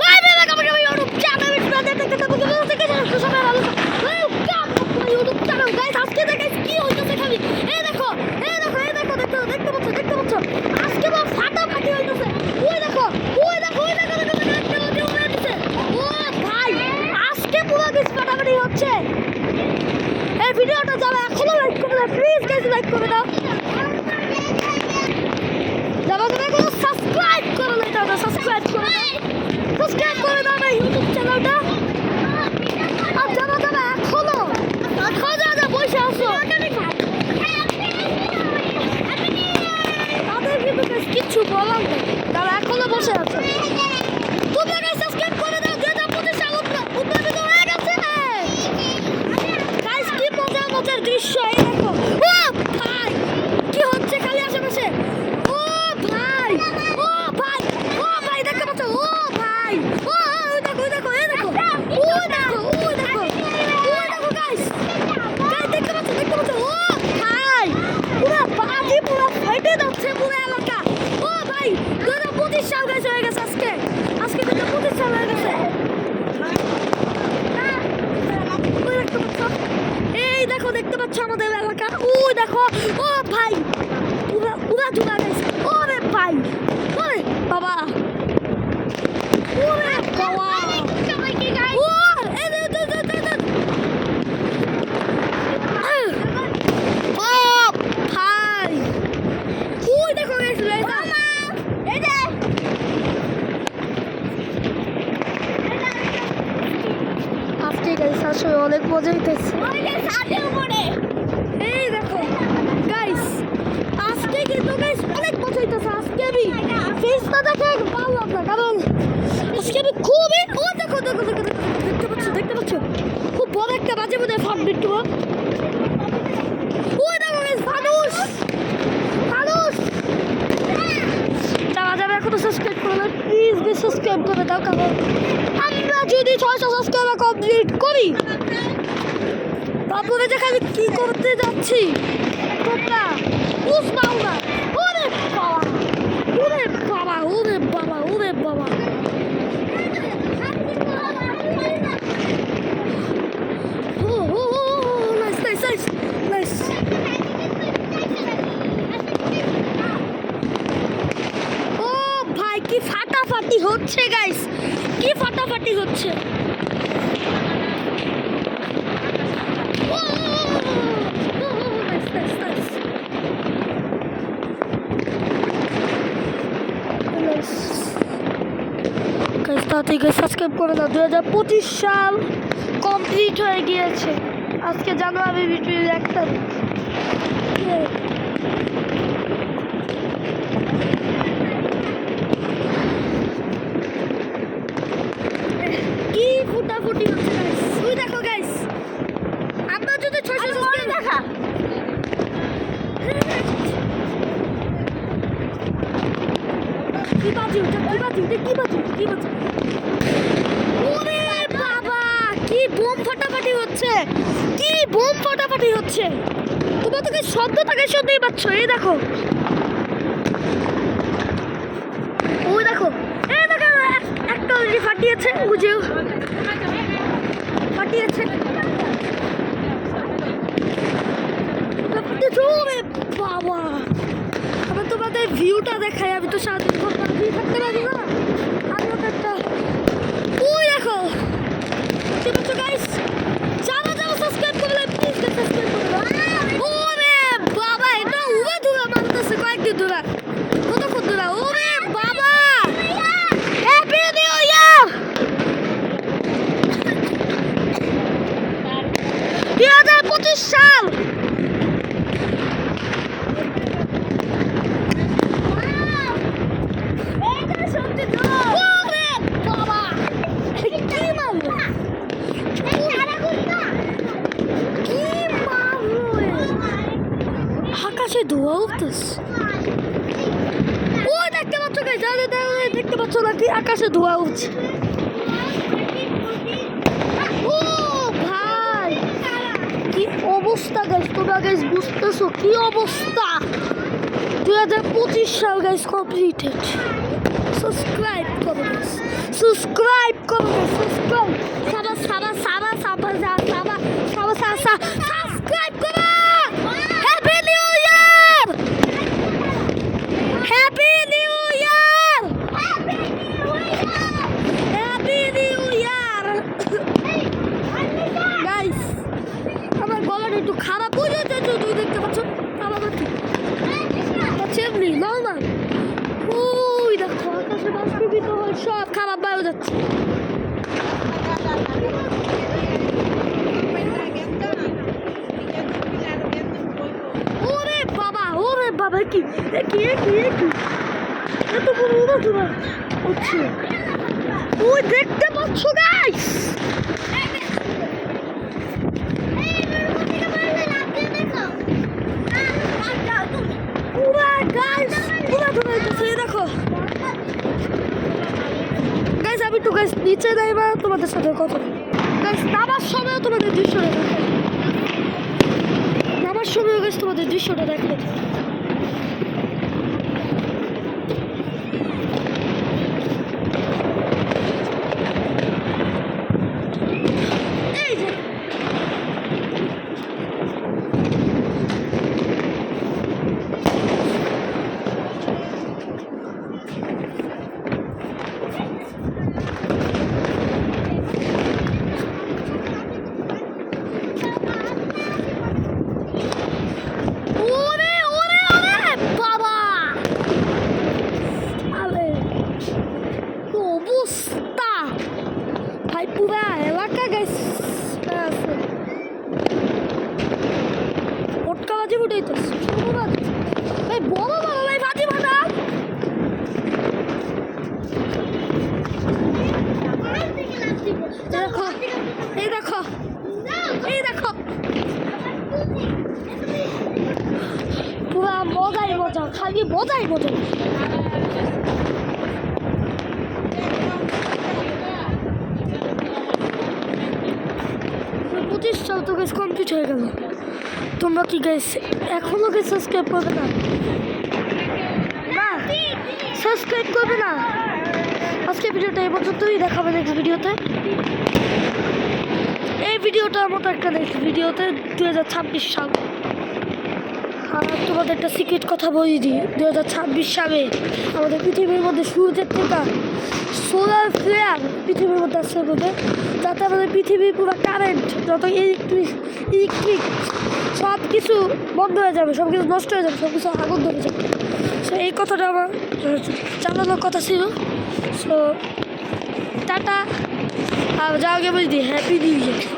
লাইভে দেখাবো YouTube channel YouTube channel guys আজকে দেখাই কি হইতেছে খালি এই দেখো দেখতে পাচ্ছ আজকে বা ফাটাফাটি হইতেছে ওই দেখো ও ভাই আজকে পুরো কিছু ফাটাফাটি হচ্ছে এই ভিডিওটা যারা এখনো লাইক করে দাও প্লিজ গাইস লাইক করে দাও যারা এখনো সাবস্ক্রাইব করে দাও সাবস্ক্রাইব করে দাও না ইউটিউব চ্যানেলটা আর যারা এখনো যারা বসে আছো তাদের কিন্তু কিচ্ছু বলার নেই তারা এখনো বসে আছে তোমরা সাবস্ক্রাইব করে দাও 2025 সাল উদ্বোধন হয়ে গেছে গাইস কি মজার দৃশ্য এই দেখো ও ভাই কি হচ্ছে খালি আশেপাশে ও ভাই দেখতে পাচ্ছ ও ভাই ওই দেখো এই দেখো গাইস দেখতে পাচ্ছ ও ভাই পুরো বাজি পুরো ফেটে যাচ্ছে পুরো এলাকা ও ভাই 2025 সাল গাইস হয়ে গেছে আজকে 2025 সাল হয়ে গেছে এই দেখো দেখতে পাচ্ছ আমাদের এলাকা ওই দেখো ও ভাই পুরা জুড়া গাইস ওরে ভাই ওরে বাবা ওরে বাবা ও ভাই ওই দেখো গাইস আজকে গাইস আসলে অনেক মজা হইতেছে এই দেখো গাইস আজকে কিন্তু গাইস অনেক মজা হইতেছে আজকে আমি ফেসটা দেখে ভালো লাগলো কারণ আজকে আমি খুবই ও দেখো দেখতে পাচ্ছ খুব বড় একটা বাজে মধ্যে ফাটবে একটু ওই দেখো গাইস মানুষ যারা এখনো সাবস্ক্রাইব করে না প্লিজ সাবস্ক্রাইব করে দাও কারণ আমরা যদি 600 সাবস্ক্রাইবার কমপ্লিট করি তারপরে যে খালি কি করতে যাচ্ছি তোমরা বুঝবাও না ওরে বাবা ও নাইস ও ভাই কি ফাটাফাটি হচ্ছে গাইস কি ফাটাফাটি হচ্ছে সাবস্ক্রাইব করে দাও 2025 সাল কমপ্লিট হয়ে গিয়েছে আজকে জানুয়ারি 1 তারিখ কি ফুটাফুটি হচ্ছে গাইস ওই দেখো গাইস আমরা যদি 600 সাবস্ক্রাইব দেখা কি বাজি ওরে বাবা কি বোম ফাটাফাটি হচ্ছে তোমরা তো কি শব্দটাকে শুনতেই পাচ্ছ এই দেখো ওই দেখো একটা অলরেডি ফাটিয়েছে বুঝেও বাবা আবার তোমাদের ভিউটা দেখাই আমি তো সারাদিন ভিউ থাকতে পারি না আমি একটা ওই দেখো দেখতে পাচ্ছ গাইস যারা সাবস্ক্রাইব করলে প্লিজ সাবস্ক্রাইব করে দাও ওরে বাবা এটা উড়ে দূরে মারতেছে কয়েকদিন দূরে কতক্ষণ দূরে ওরে বাবা হ্যাপি নিউ ইয়ার 2025 সাল আকাশে ধোয়া উঠতেছে ওই দেখতে পাচ্ছ গাইস দেখতে পাচ্ছ নাকি আকাশে ধোয়া উঠছে ও ভাই কি অবস্থা গাইস তোমরা গাইস বুঝতেছো কি অবস্থা 2025 সাল গাইস কমপ্লিটেড সাবস্ক্রাইব করো সাবস্ক্রাইব করবে, সাবস্ক্রাইব সাবস্ক্রাইব করো। Happy new year, happy new year, happy new year. Guys আমার গলাটা একটু খারাপ হয়ে যাচ্ছে, তুই দেখতে পাচ্ছ আমার এমনি নর্মাল। ওই দেখো আকাশে বাষ্পীভূত হয়, সব খারাপ বায়ু যাচ্ছে। ওরে বাবা কি কি কি কি এত বড় উড়াধুরা হচ্ছে। ওই দেখতে পাচ্ছ গাইস, পুরা গাইস উড়াধুরা হচ্ছে। দেখো গাইস আমি একটু গাইস নিচে যাইবা তোমাদের সাথে কথা গাইস। নামার সময় তোমাদের দৃশ্যটা দেখাই, নামার সময় গাইস তোমাদের দৃশ্যটা দেখাই। এই যে পুরা এলাকা গাইস আছে পটকা বাজি উঠাইতেছে। ভাই বড় বড় ভাই বাজি বাজা। দেখো এই দেখো এই দেখো পুরা মজাই মজা, খালি মজাই মজা। 25 সাল তো গাইস কমপ্লিট হয়ে গেল। তোমরা কি গাইস এখনো গাইস সাবস্ক্রাইব করবে না? না সাবস্ক্রাইব করবে না? আজকে ভিডিওটা এই পর্যন্তই, দেখাবে নেক্সট ভিডিওতে। এই ভিডিওটার মতো একটা নেক্সট ভিডিওতে 2026 সাল। আর তোমাদের একটা সিক্রেট কথা বলে দিই, 2026 সালে আমাদের পৃথিবীর মধ্যে সূর্যের থেকে সোলার ফ্লেয়ার পৃথিবীর মধ্যে আসতে হবে, যাতে আমাদের পৃথিবীর পুরো কারেন্ট যত ইলেকট্রিক সব কিছু বন্ধ হয়ে যাবে, সব কিছু নষ্ট হয়ে যাবে, সব কিছু আগুন ধরে যাবে। সো এই কথাটা আমার জানানোর কথা ছিল। সো টাটা, আর যাওয়া গিয়ে বলছি হ্যাপি নিউ ইয়ার।